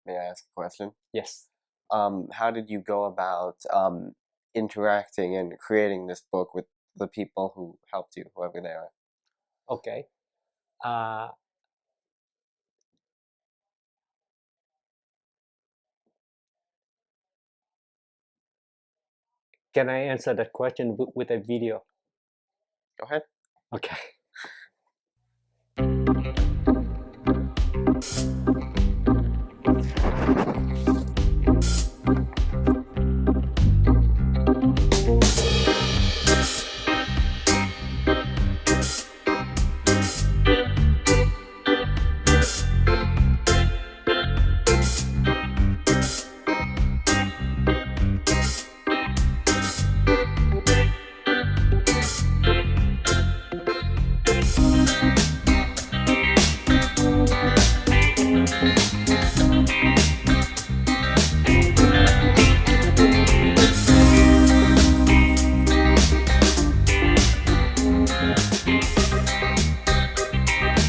may I ask a question? Yes. How did you go about interacting and creating this book with the people who helped you, whoever they are? Okay. Can I answer that question with a video? Go ahead. Okay.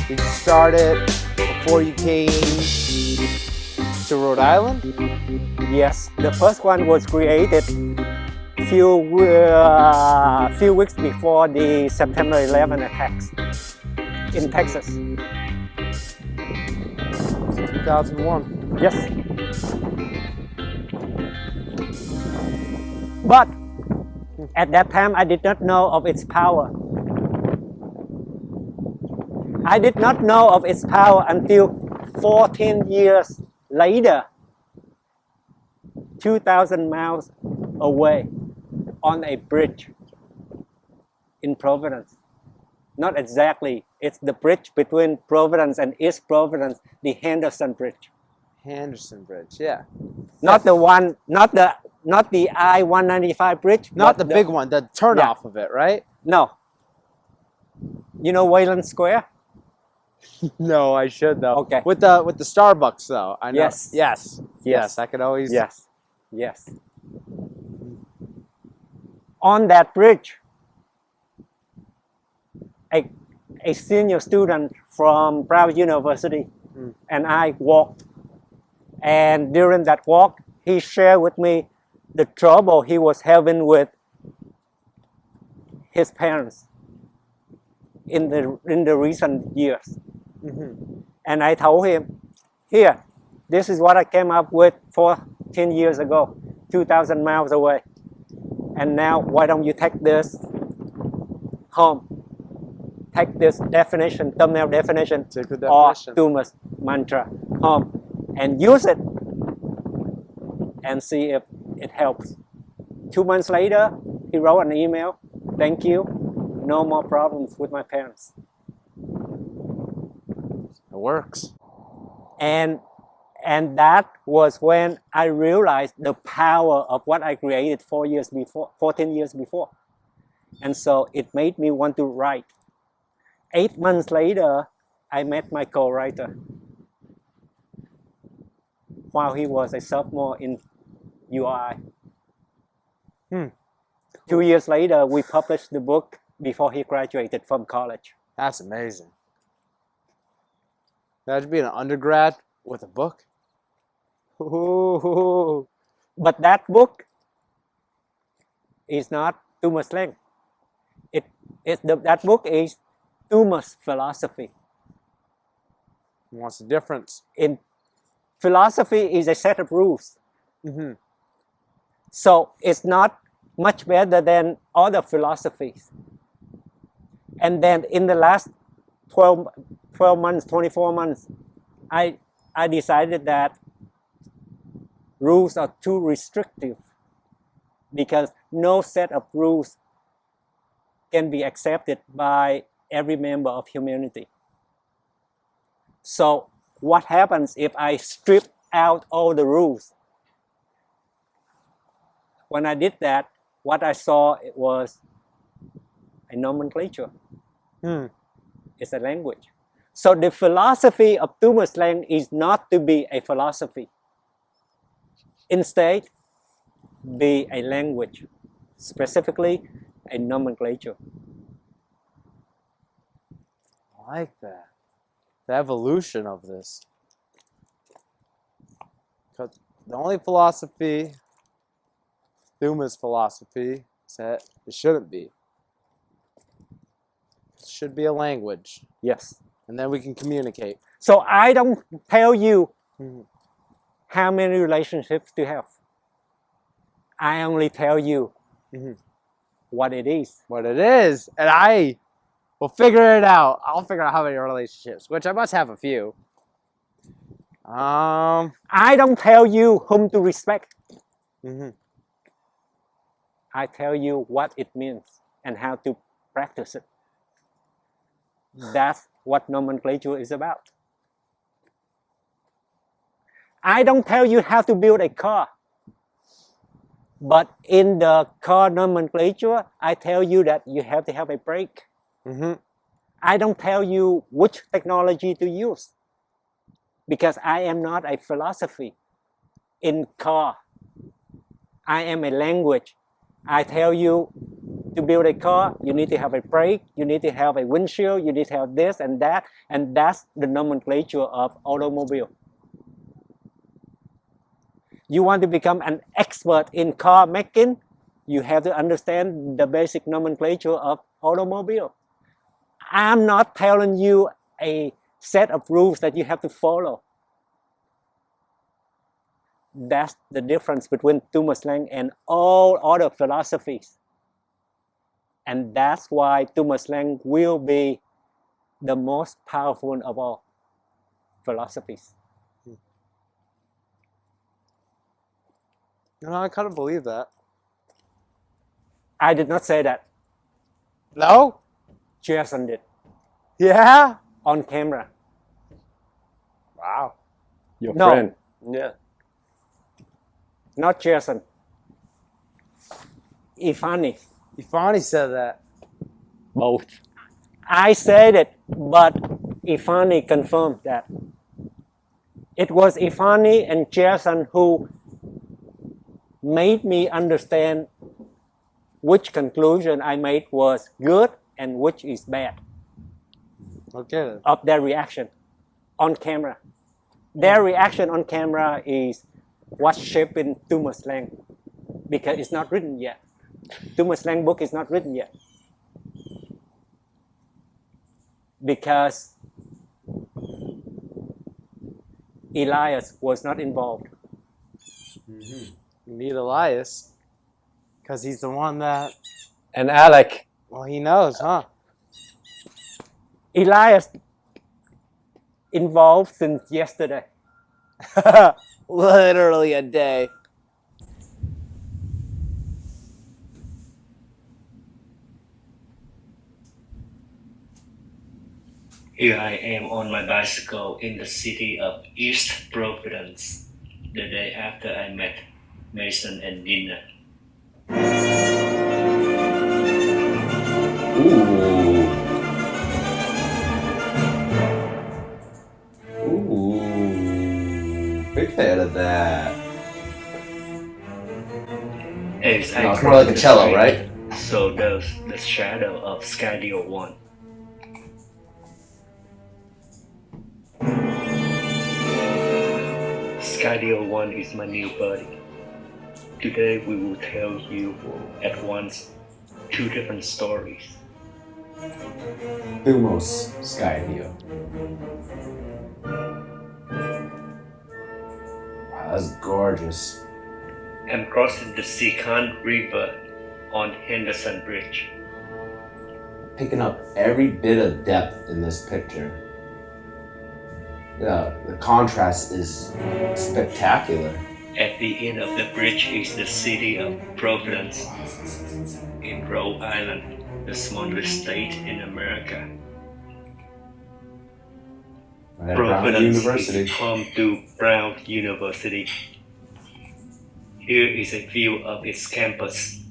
Did you start it before you came to Rhode Island? Yes, the first one was created few weeks before the September 11 attacks in Texas. 2001. Yes. But at that time, I did not know of its power. I did not know of its power until 14 years later, 2,000 miles away on a bridge in Providence. Not exactly, it's the bridge between Providence and East Providence, the Henderson Bridge. Henderson Bridge, yeah. Not the one, not the I-195 bridge. Not the big one, the turnoff of it, right? No. You know Wayland Square? No, I should though. Okay. With the Starbucks though, I know. Yes. Yes. I could always. Yes. On that bridge, a senior student from Brown University and I walked. And during that walk, he shared with me the trouble he was having with his parents in the recent years. And I told him, here, this is what I came up with 14 years ago, 2,000 miles away. And now, why don't you take this home? Take this definition, thumbnail definition, or Thumos mantra home and use it and see if it helps. 2 months later, he wrote an email, thank you, no more problems with my parents. It works. And that was when I realized the power of what I created 14 years before. And so it made me want to write. 8 months later, I met my co-writer while he was a sophomore in UI. 2 years later, we published the book before he graduated from college. That's amazing. Imagine being an undergrad with a book. Ooh. But that book is not Thumos slang. That book is Thumos philosophy. What's the difference? In philosophy is a set of rules. So it's not much better than other philosophies. And then in the last 12 months, 24 months, I decided that rules are too restrictive because no set of rules can be accepted by every member of humanity. So what happens if I strip out all the rules? When I did that, what I saw was a nomenclature. It's a language. So the philosophy of Thumos slang is not to be a philosophy. Instead, be a language, specifically a nomenclature. I like that. The evolution of this. Because the only philosophy, Thumos philosophy, is that it shouldn't be. It should be a language, Yes. and then we can communicate. So I don't tell you Mhm. how many relationships to have. I only tell you Mhm. what it is. What it is, and I will figure it out. I'll figure out how many relationships, which I must have a few. I don't tell you whom to respect. Mhm. I tell you what it means and how to practice it. That's what nomenclature is about. I don't tell you how to build a car. But in the car nomenclature, I tell you that you have to have a brake. Mhm. I don't tell you which technology to use because I am not a philosophy in car. I am a language. I tell you to build a car, you need to have a brake, you need to have a windshield, you need to have this and that's the nomenclature of automobile. You want to become an expert in car making, you have to understand the basic nomenclature of automobile. I'm not telling you a set of rules that you have to follow. That's the difference between Thumos Lang and all other philosophies. And that's why Thumos Lang will be the most powerful of all philosophies. You know, I kind of believe that. I did not say that. No? Jason did Yeah? on camera. Wow. Your friend. Yeah. Not Jason. Ifani. Ifani said that. Both. I said it, but Ifani confirmed that. It was Ifani and Jason who made me understand which conclusion I made was good and which is bad. Okay. Of their reaction on camera. Their reaction on camera is what's shaping Thumos Lang because it's not written yet. Thumos Lang book is not written yet. Because Elias was not involved. You need Elias. Because he's the one that, And Alec. well, he knows, huh? Elias involved since yesterday. Literally a day. Here I am on my bicycle in the city of East Providence, the day after I met Mason and Dina. Ooh, big fan of that. As I No, it's more like a crossed cello, the right? street, so does the shadow of Skydio 1. Skydio 1 is my new buddy. Today we will tell you at once two different stories. Thumos Skydio. Wow, that's gorgeous. I'm crossing the Seacon River on Henderson Bridge. Picking up every bit of depth in this picture. The contrast is spectacular. At the end of the bridge is the city of Providence in Rhode Island, the smallest state in America. Right at Brown Providence University. is home to Brown University. Here is a view of its campus.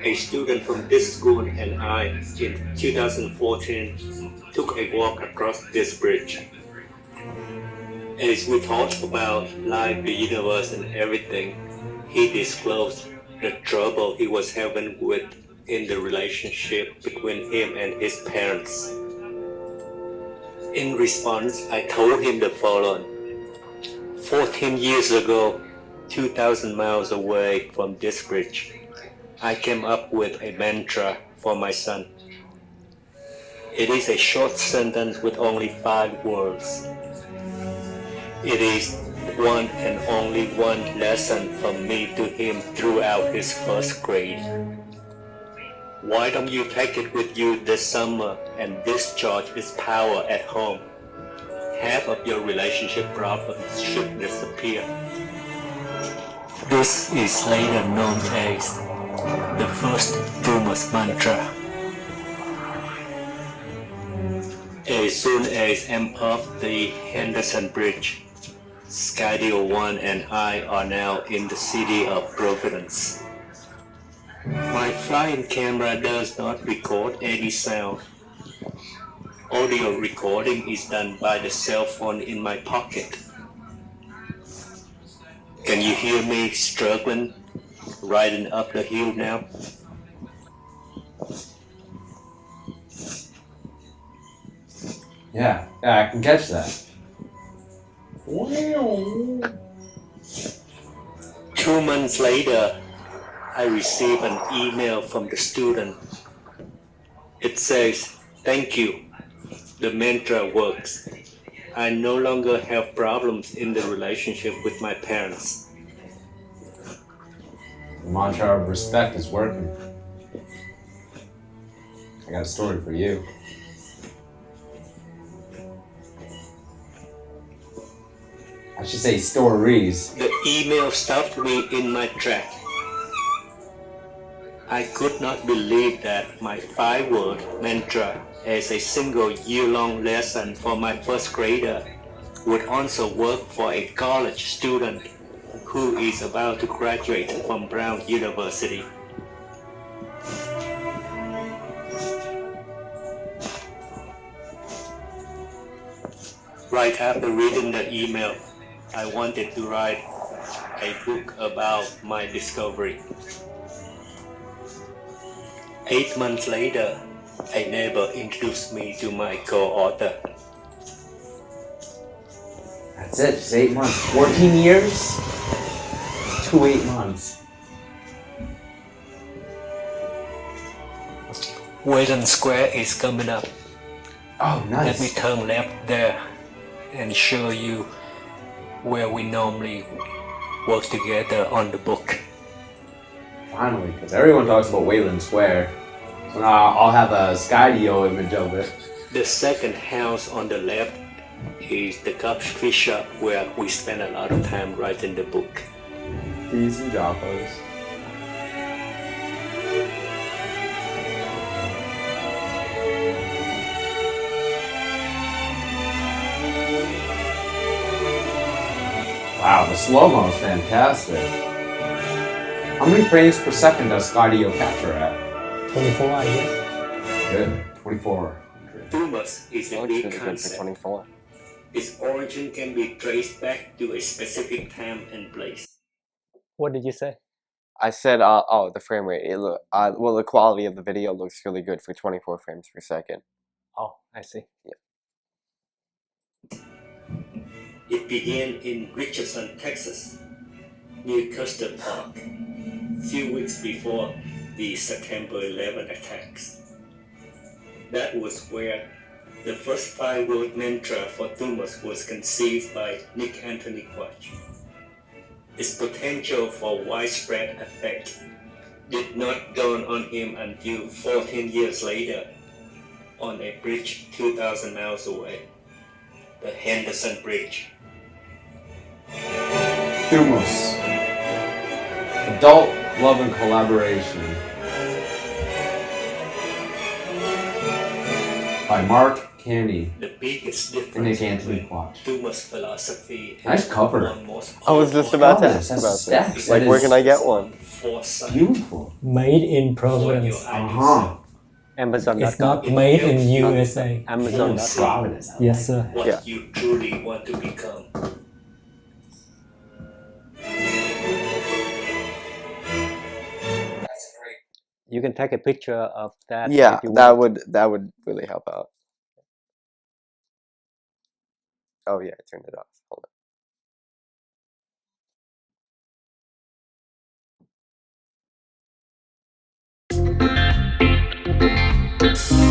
A student from this school and I, in 2014, took a walk across this bridge. As we talked about life, the universe, and everything, he disclosed the trouble he was having in the relationship between him and his parents. In response, I told him the following. 14 years ago, 2,000 miles away from this bridge, I came up with a mantra for my son. It is a short sentence with only 5 words. It is one and only one lesson from me to him throughout his first grade. Why don't you take it with you this summer and discharge its power at home? Half of your relationship problems should disappear. This is later known as the first Thumos mantra. As soon as I'm off the Henderson Bridge, Skydio 1 and I are now in the city of Providence. My flying camera does not record any sound. Audio recording is done by the cell phone in my pocket. Can you hear me struggling, riding up the hill now? Yeah, I can catch that. 2 months later, I receive an email from the student. It says, "Thank you. The mantra works. I no longer have problems in the relationship with my parents." The mantra of respect is working. I got a story for you. I should say stories. The email stopped me in my track. I could not believe that my 5-word mantra as a single year-long lesson for my first grader would also work for a college student who is about to graduate from Brown University. Right after reading the email, I wanted to write a book about my discovery. 8 months later, a neighbor introduced me to my co-author. That's it, just 8 months. 14 years? 8 months. Wayland Square is coming up. Oh, Let me nice. turn left there and show you where we normally work together on the book. Finally, because everyone talks about Wayland Square. So now I'll have a Skydio image of it. The second house on the left is the coffee shop where we spend a lot of time writing the book. Teas and Jaffos. Wow, the slow-mo is fantastic. How many frames per second does Skydio capture at? 24, I guess. Good. 24. Thumos is a Looks big really good for concept. 24. Its origin can be traced back to a specific time and place. What did you say? I said, oh, the frame rate. Well, the quality of the video looks really good for 24 frames per second. Oh, I see. It began in Richardson, Texas, near Custer Park, a few weeks before the September 11 attacks. That was where the first 5-word mantra for Thumos was conceived by Nick Anthony Quach. Its potential for widespread effect did not dawn on him until 14 years later on a bridge 2,000 miles away, the Henderson Bridge. Thumos. Adult love and collaboration. By Mark Canny The biggest and difference Nick Anthony between Quach. Thumos philosophy Nice and cover. one most I was just powerful about to Oh, ask that's about stacks. this. That Like, where is can I get one? foresight Beautiful. Made in for your Providence. ideal Amazon.com. It's not made in USA. Amazon.com. Providence. I Yes, sir. what Yeah. you truly want to become. You can take a picture of that. Yeah, if you that want. would really help out. Oh yeah, I turned it off. Hold on. you.